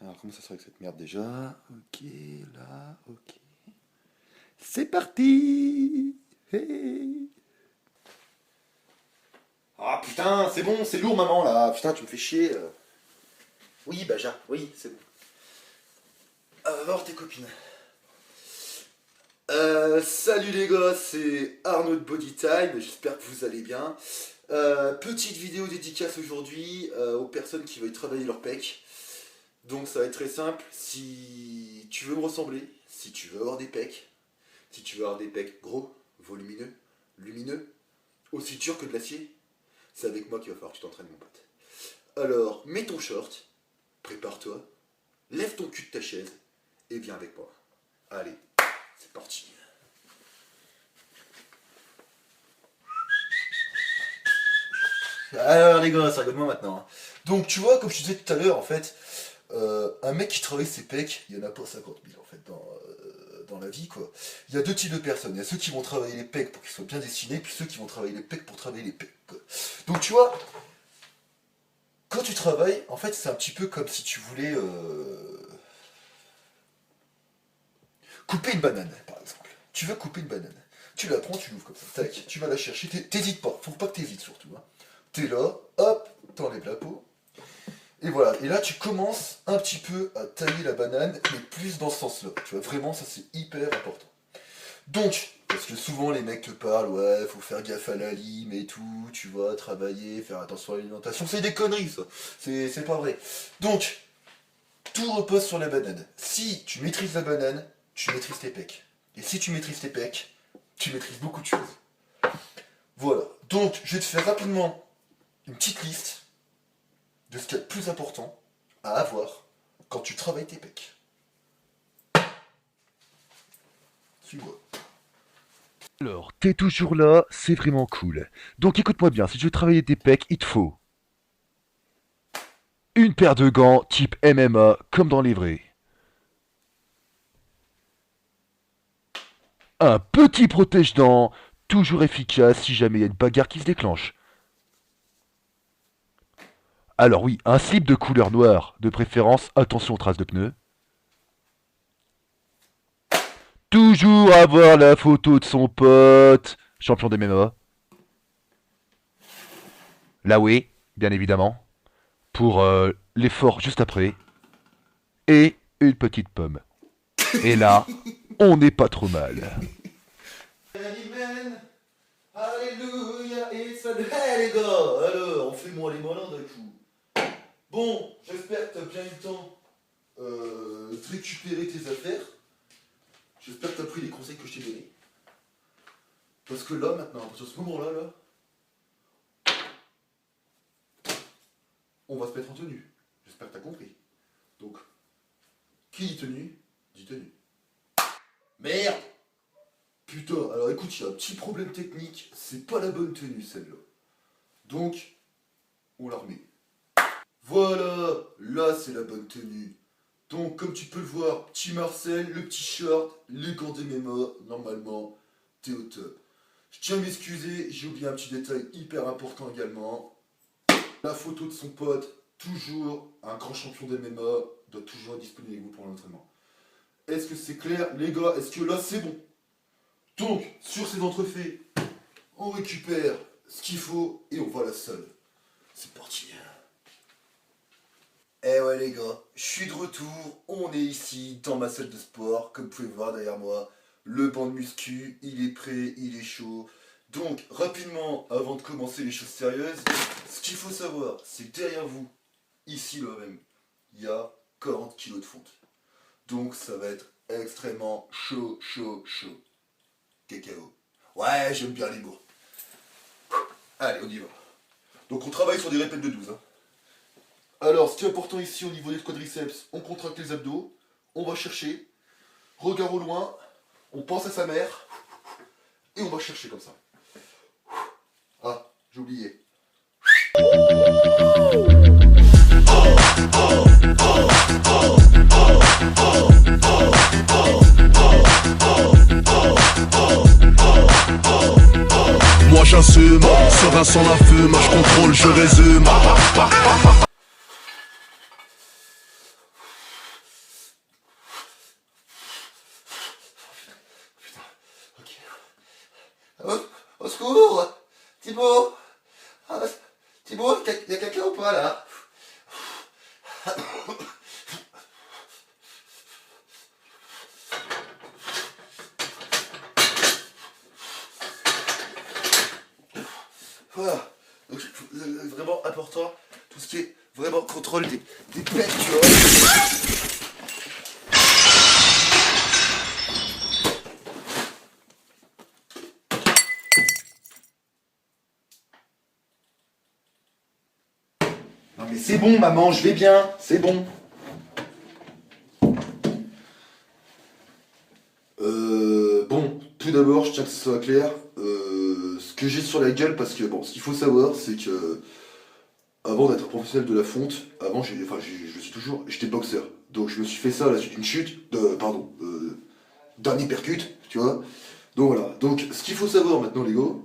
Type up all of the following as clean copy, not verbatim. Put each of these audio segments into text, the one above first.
Alors comment ça sera avec cette merde déjà? Ok, là, ok. C'est parti! Hey. Ah putain, c'est bon, c'est lourd maman là. Putain, tu me fais chier. Oui, Baja, oui, c'est bon. Va voir tes copines. Salut les gars, c'est Arnaud de Bodytime, j'espère que vous allez bien. Petite vidéo dédicace aujourd'hui aux personnes qui veulent travailler leur pec. Donc ça va être très simple, si tu veux me ressembler, si tu veux avoir des pecs, si tu veux avoir des pecs gros, volumineux, lumineux, aussi durs que de l'acier, c'est avec moi qu'il va falloir que tu t'entraînes mon pote. Alors, mets ton short, prépare-toi, lève ton cul de ta chaise et viens avec moi. Allez, c'est parti. Alors les gars, ça rigole moi maintenant. Donc tu vois, comme je te disais tout à l'heure, en fait, un mec qui travaille ses pecs, il y en a pas 50 000 en fait dans la vie quoi. Il y a deux types de personnes. Il y a ceux qui vont travailler les pecs pour qu'ils soient bien dessinés, puis ceux qui vont travailler les pecs pour travailler les pecs quoi. Donc tu vois, quand tu travailles, en fait c'est un petit peu comme si tu voulais couper une banane par exemple. Tu veux couper une banane. Tu la prends, tu l'ouvres comme ça, tac, tu vas la chercher, t'hésites pas, faut pas que t'hésites surtout. Hein. T'es là, hop, t'enlèves la peau. Et voilà, et là tu commences un petit peu à tailler la banane, mais plus dans ce sens-là. Tu vois, vraiment, ça c'est hyper important. Donc, parce que souvent les mecs te parlent, ouais, faut faire gaffe à la lime et tout, tu vois, travailler, faire attention à l'alimentation, c'est des conneries ça, c'est pas vrai. Donc, tout repose sur la banane. Si tu maîtrises la banane, tu maîtrises tes pecs. Et si tu maîtrises tes pecs, tu maîtrises beaucoup de choses. Voilà, donc je vais te faire rapidement une petite liste de ce qu'il y a de plus important à avoir quand tu travailles tes pecs. Suis-moi. Alors, t'es toujours là, c'est vraiment cool. Donc écoute-moi bien, si tu veux travailler tes pecs, il te faut une paire de gants type MMA, comme dans les vrais. Un petit protège-dents, toujours efficace si jamais il y a une bagarre qui se déclenche. Alors oui, un slip de couleur noire, de préférence, attention aux traces de pneus. Toujours avoir la photo de son pote, champion des MMA. Là oui, bien évidemment. Pour l'effort juste après. Et une petite pomme. Et là, on n'est pas trop mal. Amen, alléluia, et ça... Hey les gars, alors, on fait moi les malins d'un coup. Bon, j'espère que t'as bien eu le temps de récupérer tes affaires. J'espère que t'as pris les conseils que je t'ai donnés. Parce que là, maintenant, à partir de ce moment-là, on va se mettre en tenue. J'espère que t'as compris. Donc, qui dit tenue, dit tenue. Merde! Putain, alors écoute, il y a un petit problème technique. C'est pas la bonne tenue, celle-là. Donc, on la remet. Voilà, là c'est la bonne tenue. Donc comme tu peux le voir, petit Marcel, le petit short, les gants des MMA, normalement, t'es au top. Je tiens à m'excuser, j'ai oublié un petit détail hyper important également. La photo de son pote, toujours un grand champion des MMA, doit toujours être disponible avec vous pour l'entraînement. Est-ce que c'est clair les gars? Est-ce que là c'est bon? Donc, sur ces entrefaits, on récupère ce qu'il faut et on va à la salle. C'est parti. Eh ouais les gars, je suis de retour, on est ici dans ma salle de sport, comme vous pouvez voir derrière moi, le banc de muscu, il est prêt, il est chaud. Donc rapidement, avant de commencer les choses sérieuses, ce qu'il faut savoir, c'est que derrière vous, ici là même, il y a 40 kg de fonte. Donc ça va être extrêmement chaud, chaud, chaud. Cacao. Ouais, j'aime bien les mots. Allez, on y va. Donc on travaille sur des répètes de 12. Hein. Alors, ce qui est important ici au niveau des quadriceps, on contracte les abdos, on va chercher, regard au loin, on pense à sa mère, et on va chercher comme ça. Ah, j'ai oublié. Moi j'assume, serein sans la fume, je contrôle, je résume. secours. Thibaut. Ah, Thibaut, y a quelqu'un ou pas là? Voilà. Donc, vraiment important, tout ce qui est vraiment contrôle des pets, tu vois. Non mais c'est bon, maman, je vais bien, c'est bon. Bon, tout d'abord, je tiens que ce soit clair. Ce que j'ai sur la gueule, parce que bon, ce qu'il faut savoir, c'est que avant d'être professionnel de la fonte, avant, je suis toujours, j'étais boxeur. Donc je me suis fait ça à la suite d'une chute, d'un hypercute, tu vois. Donc voilà. Donc ce qu'il faut savoir maintenant, les gars,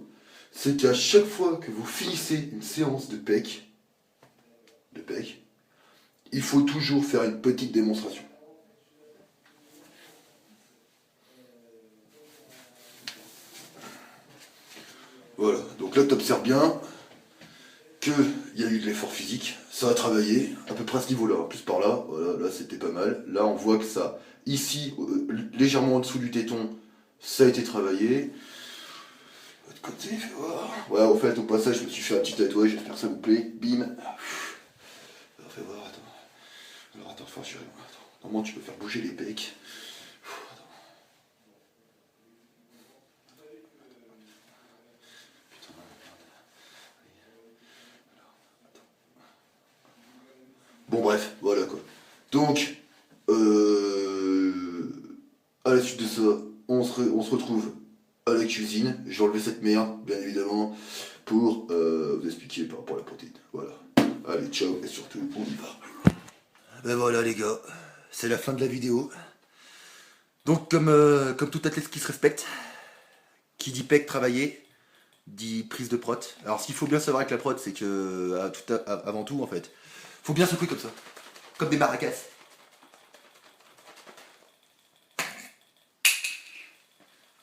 c'est qu'à chaque fois que vous finissez une séance de pec, il faut toujours faire une petite démonstration. Voilà, donc là tu observes bien qu'il y a eu de l'effort physique, ça a travaillé, à peu près à ce niveau-là, en plus par là, voilà, là c'était pas mal. Là on voit que ça, ici, légèrement en dessous du téton, ça a été travaillé. De l'autre côté, fais voir. Ouais, au fait, au passage, je me suis fait un petit tatouage, j'espère que ça vous plaît. Bim. Alors, fais voir, attends. Alors attends, faut assurer. Attends. Normalement tu peux faire bouger les pecs. Bon bref, voilà quoi. Donc, à la suite de ça, on se retrouve à la cuisine. J'ai enlevé cette merde, bien évidemment, pour vous expliquer par rapport à la protéine. Voilà. Allez, ciao, et surtout, on y va. Ben voilà les gars, c'est la fin de la vidéo. Donc comme tout athlète qui se respecte, qui dit pec travailler, dit prise de prot. Alors ce qu'il faut bien savoir avec la prot, c'est que avant tout en fait, faut bien secouer comme ça, comme des maracas.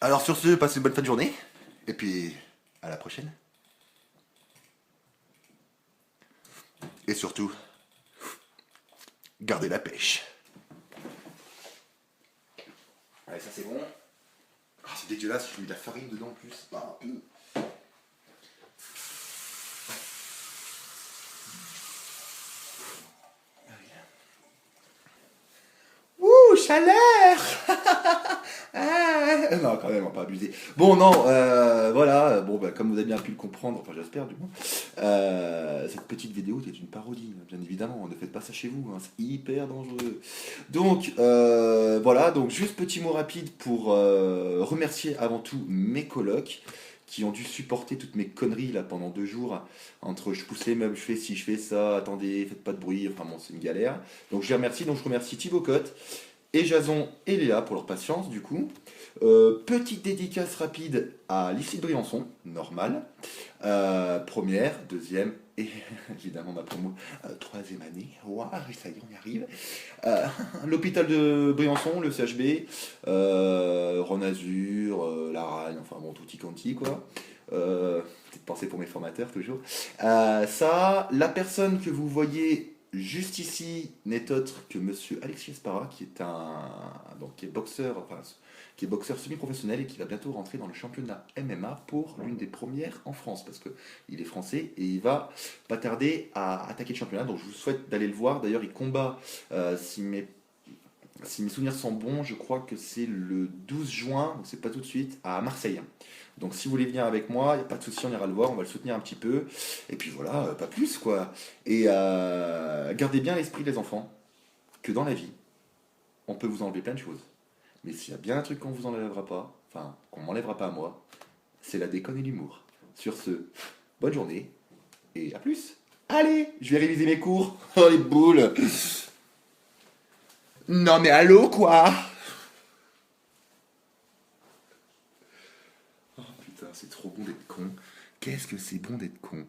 Alors sur ce, passez une bonne fin de journée, et puis à la prochaine. Et surtout, gardez la pêche. Allez, ça c'est bon. Ah, c'est dégueulasse, j'ai mis de la farine dedans en plus. Ah, Ouh, chaleur. Ah, non, quand même, on va pas abuser. Bon, non, voilà, bon, bah, comme vous avez bien pu le comprendre, enfin j'espère du moins, cette petite vidéo était une parodie, bien évidemment, ne faites pas ça chez vous, hein, c'est hyper dangereux. Donc, voilà, donc juste petit mot rapide pour remercier avant tout mes colocs, qui ont dû supporter toutes mes conneries là pendant 2 jours, entre je pousse les meubles, je fais ci, je fais ça, attendez, faites pas de bruit, enfin bon, c'est une galère. Donc je les remercie, donc je remercie Thibaut Cotte, et Jason et Léa pour leur patience du coup. Petite dédicace rapide à Lucie de Briançon, normal. Première, deuxième et évidemment ma promo, troisième année. Waouh, ça y est, on y arrive. L'hôpital de Briançon, le CHB, Ron Azur, la Ragne, enfin bon, tutti quanti quoi. Petite pensée pour mes formateurs toujours. Ça, la personne que vous voyez juste ici n'est autre que monsieur Alexis Espara, qui est boxeur, enfin, qui est boxeur semi-professionnel et qui va bientôt rentrer dans le championnat MMA pour l'une des premières en France, parce qu'il est français et il va pas tarder à attaquer le championnat. Donc je vous souhaite d'aller le voir. D'ailleurs, il combat, si mes souvenirs sont bons, je crois que c'est le 12 juin, donc c'est pas tout de suite, à Marseille. Donc si vous voulez venir avec moi, il n'y a pas de souci, on ira le voir, on va le soutenir un petit peu. Et puis voilà, pas plus quoi. Et gardez bien à l'esprit les enfants, que dans la vie, on peut vous enlever plein de choses. Mais s'il y a bien un truc qu'on vous enlèvera pas, enfin qu'on m'enlèvera pas à moi, c'est la déconne et l'humour. Sur ce, bonne journée, et à plus. Allez, je vais réviser mes cours. Oh les boules. Non mais allô quoi. Oh putain, c'est trop bon d'être con. Qu'est-ce que c'est bon d'être con.